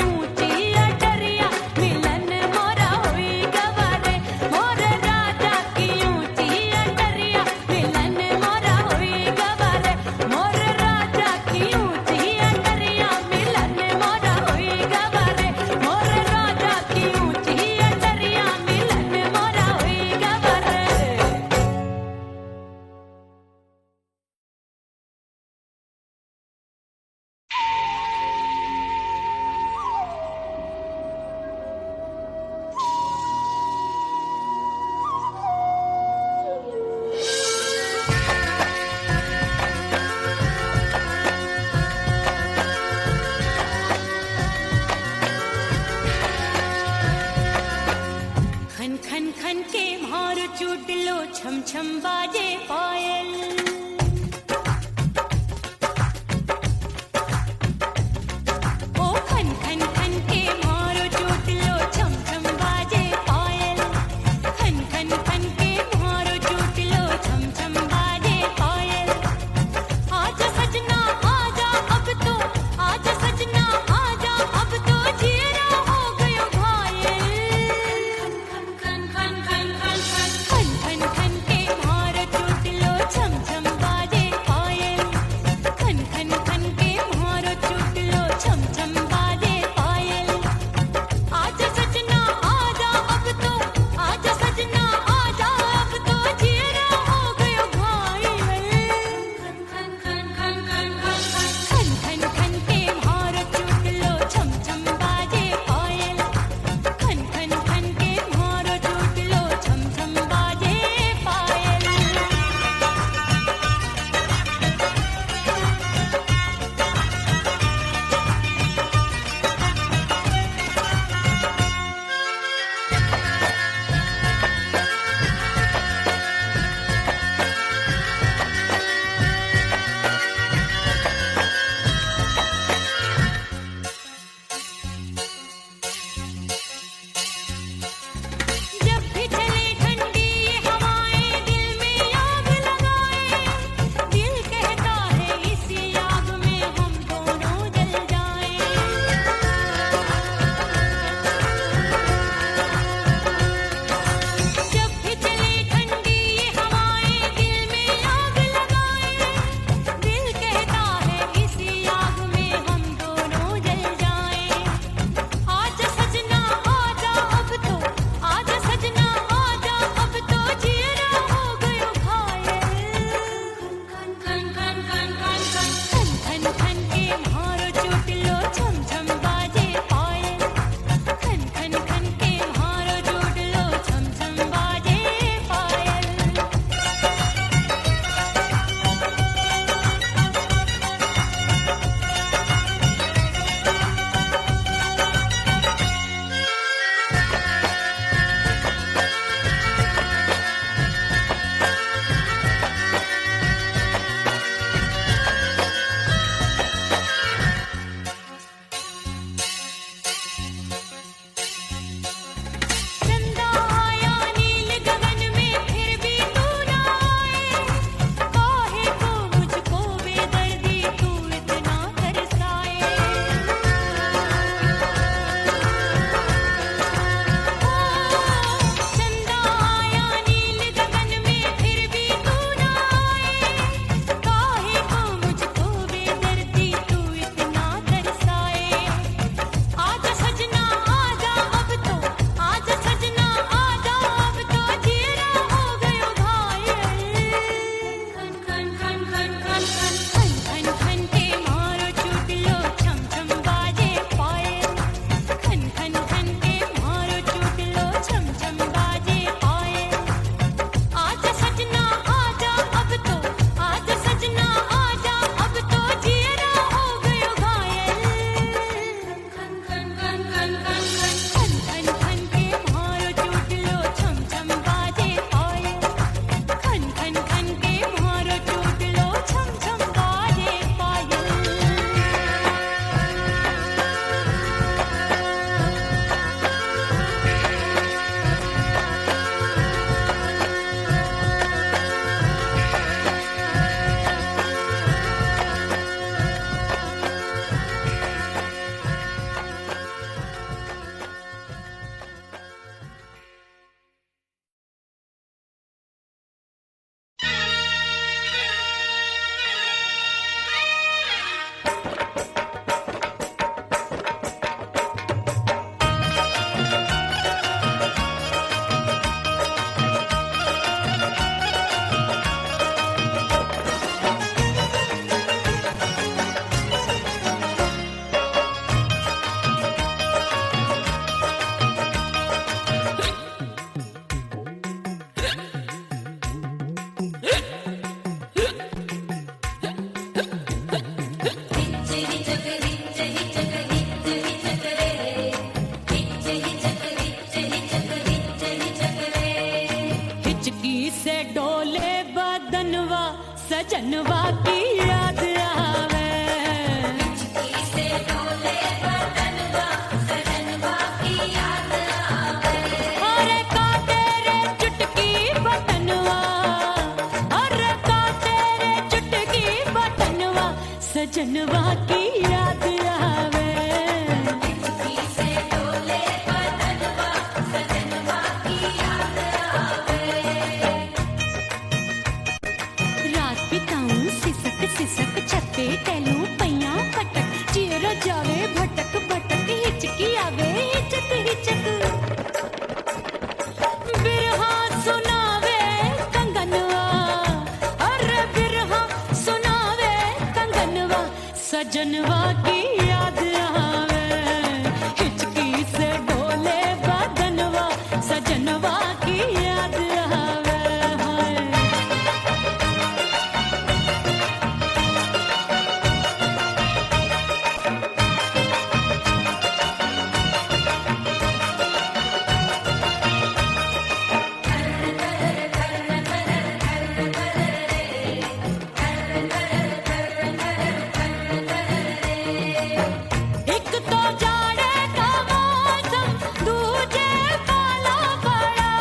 की याद आवे। से डोले बदनवा सजनवा की याद आवे। अरे का तेरे चुटकी बटनवा, अरे का तेरे चुटकी बटनवा सजनवा की याद आवे। से डोले बदनवा सजनवा की याद आवे। रात बिताऊं सिसक सिसक छत्ते टैलूं पैया फटक चेहरा जावे भटक भटक हिचकी आवे हिचक हिचक। बिरहा सुनावे कंगनवा, अरे बिरहा सुनावे कंगनवा सजनवा की याद आवे। हिचकी से डोले बदनवा सजनवा की याद आवे। हाय एक तो जाड़े का मौसम दूजे पाला पड़ा।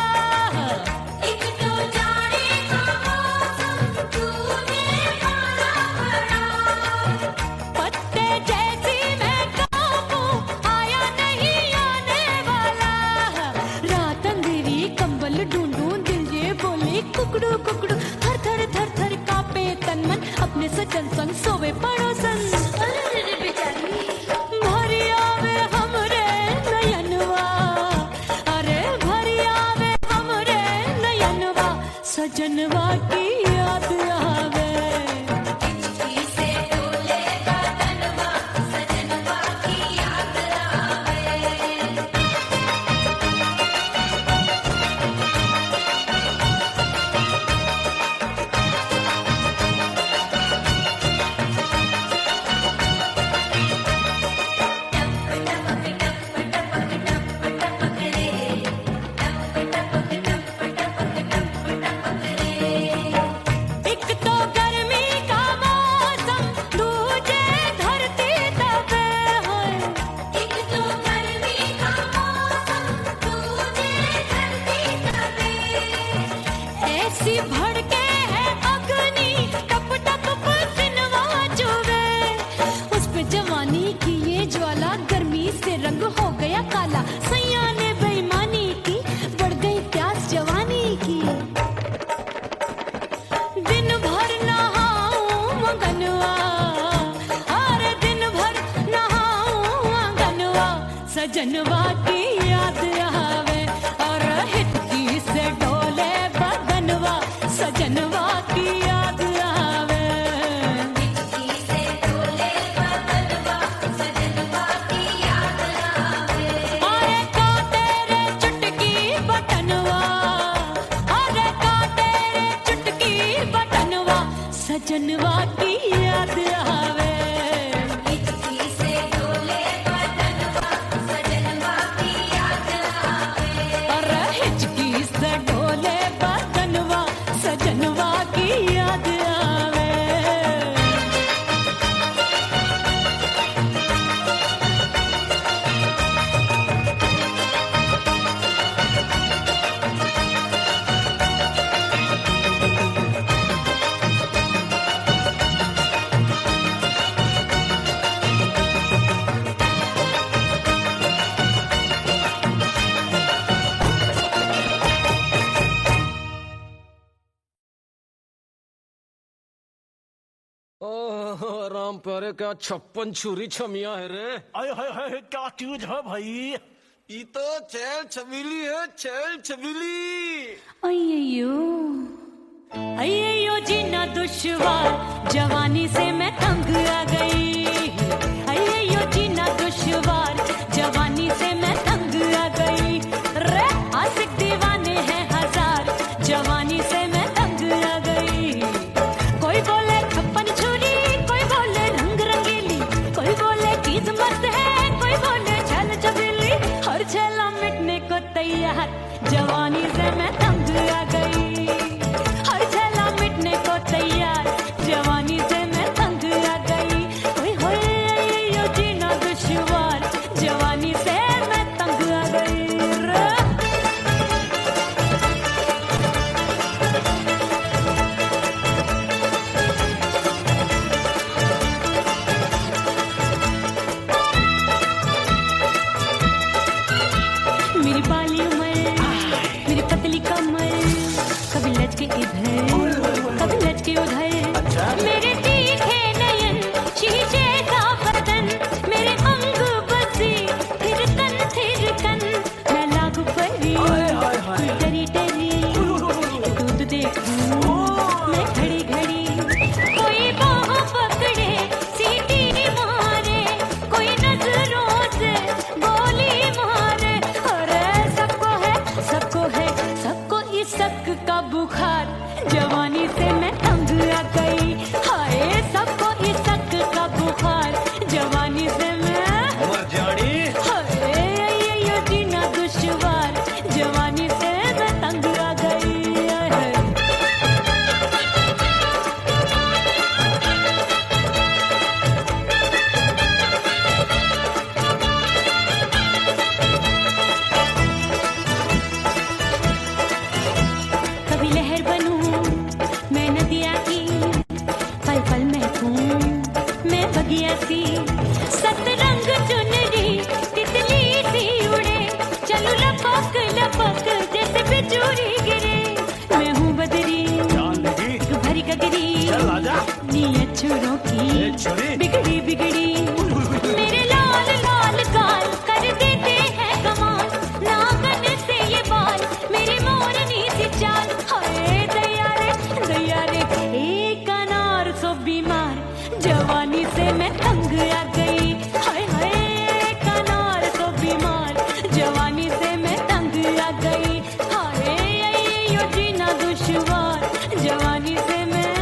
एक तो जाने का मौसम तूने पाला पड़ा। पत्ते जैसी मैं कांपूं आया नहीं आने वाला। रात अंधेरी कंबल ढूंढूं दिल ये बोले कुकड़ू कुकड़ू। थर थर थर थर कांपे तन मन अपने सजन संग सोवे पड़ोसन। अरे बेचारी भरी आवे हमरे नयनवा, अरे भरी आवे हमरे नयनवा सजनवा की याद आवे। से डोले बदनवा सजनवा की याद आवे। एक तो गर्मी का मौसम दूजे धरती तपे है। एक तो गर्मी का मौसम तूने धरती तपे। ऐसी भड़के है अग्नि टप टप पसीनवा चुवे। उस पे जवानी की ये ज्वाला गर्मी से रंग हो गया काला। सैया ने बेईमानी की बढ़ गई प्यास जवानी की। दिन भर नहाऊं मंगनवा, अरे दिन भर नहाऊं मंगनवा सजनवा की याद आवे। और हिचकी से डोले बदनवा सजनवा की याद आवे। से डोले बदनवा सजनवा की याद आवे। अरे का तेरे चुटकी बटनवा, अरे का तेरे चुटकी बटनवा सजनवा की याद आवे। से डोले बदनवा सजनवा की याद आवे। अरे हिचकी से डोले बदनवा सजनवा की याद आवे। ओह राम प्यारे क्या 56 छुरी छमिया है रे। आय हाय हाय क्या चीज है भाई। ये तो चैल छबीली है, चैल छबीली। अय्यो अय्यो जीना दुश्वार जवानी से मैं तंग आ गई। अय्यो जीना दुश्वार जवानी से मैं तंग आ गई। रे आशिक दीवाने हैं हजार जवानी से मैं तंग आ गई। कोई बोले 56 छुरी, कोई बोले रंग रंगीली, कोई बोले चीज मस्त है, कोई बोले छल छबीली। हर छेला मिटने को तैयार जवानी से मैं तंग आ गई। हर छेला मिटने को तैयार जवानी से ऐसी सतरंग चुनरी तितली सी उड़े चलो लपक लपक जैसे बिजूरी गिरे मैं हूँ बदरी भरी गगरी नीयत छोरों की बिगड़ी बिगड़ी मेरे लाल लाल गाल कर देते हैं कमाल नागन से ये बाल मेरी मोरनी सी चाल हाय दैया रे एक अनार सो बीमार जवानी से मैं तंग आ गई हाय हाय एक अनार सो बीमार जवानी से मैं तंग आ गई हाय यो जीना दुश्वार जवानी से मैं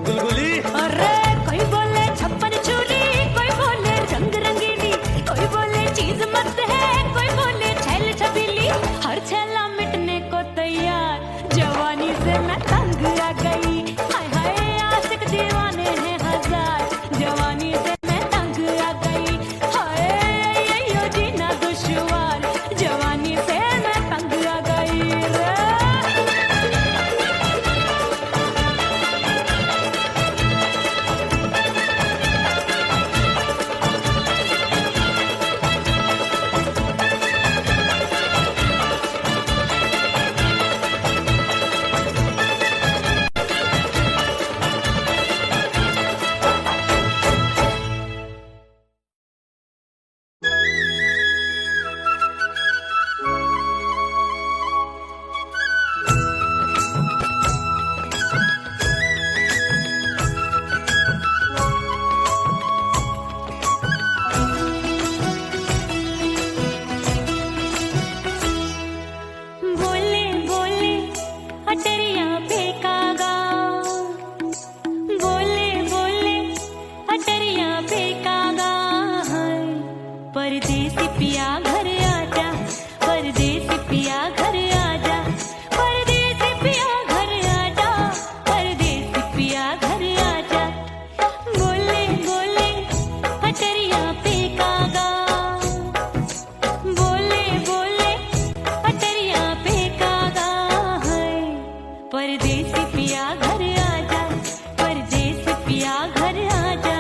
गुलगुली अरे कोई बोले छप्पन छुरी कोई बोले रंग रंगीली कोई बोले चीज मस्त है कोई बोले छैल छबीली हर छैला मिटने को तैयार जवानी से मैं तंग आ गई हाय हाय आशिक दीवाने हैं हजार जवानी से मैं तंग आ गई हाय यो जीना दुश्वार जवानी से मैं तंग आ गई रे बोले बोले अटरिया फेंकागा बोले बोले अटरिया फेंकागा परदेसी पिया घर आजा परदेसी पिया घर आजा परदेसी पिया घर आजा परदेसी पिया घर आजा बोले बोले अटरिया फेंकागा बोले बोले अटरिया फेंकागा है परदेसी पिया घर आजा परदेसी पिया घर आजा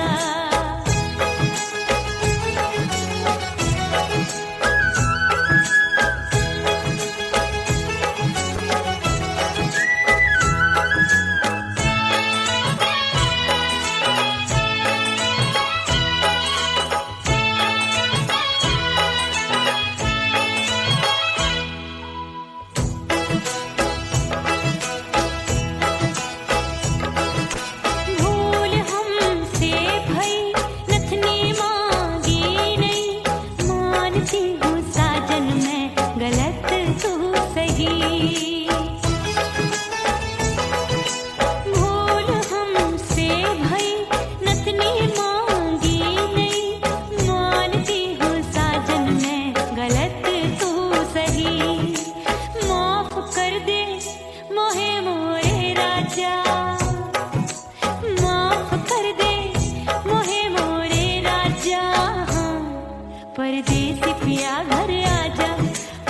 भूल हमसे भई नथनी मांगी नहीं मानती हूँ साजन मैं गलत तू सही भूल हमसे भई नथनी मांगी नहीं मानती हूँ साजन मैं गलत तू सही माफ कर दे मोहे मोरे राजा माफ कर दे मोहे मोरे राजा परदेसी पिया घर आजा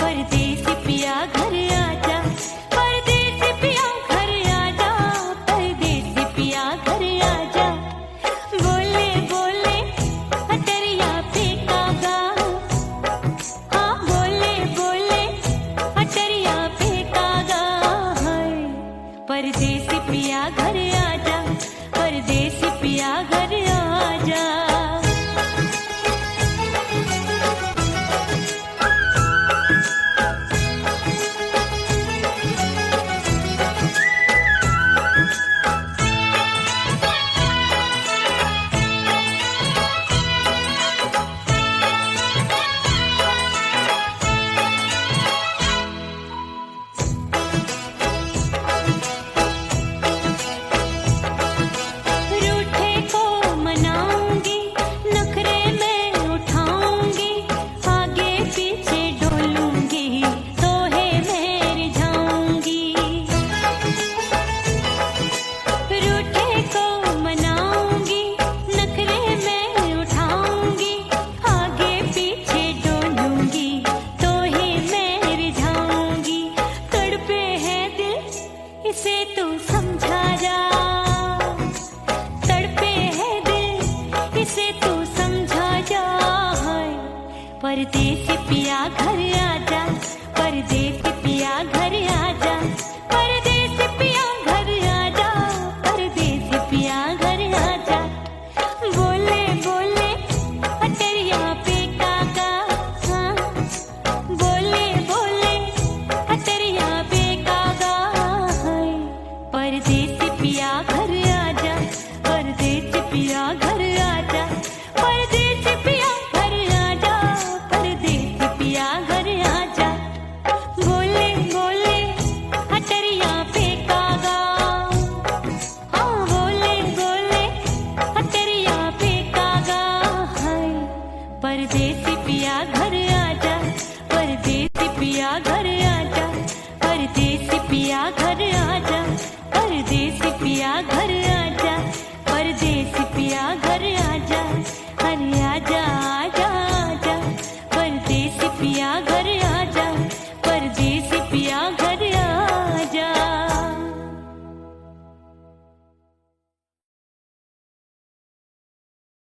परदेसी पिया घर आजा परदेसी पिया घर आजा परदेसी पिया घर आजा बोले बोले अटरिया फेंकागा हाँ बोले बोले अटरिया फेंकागा परदेसी पिया घर आजा परदेसी पिया घर आजा रूठे को परदेसी पिया घर आजा, परदेसी पिया घर आजा, परदेसी पिया घर आजा, परदेसी पिया घर आजा। बोले बोले अटरिया पे काका, हाँ बोले बोले अटरिया पे काका, हाय परदेसी पिया घर आजा, परदेसी पिया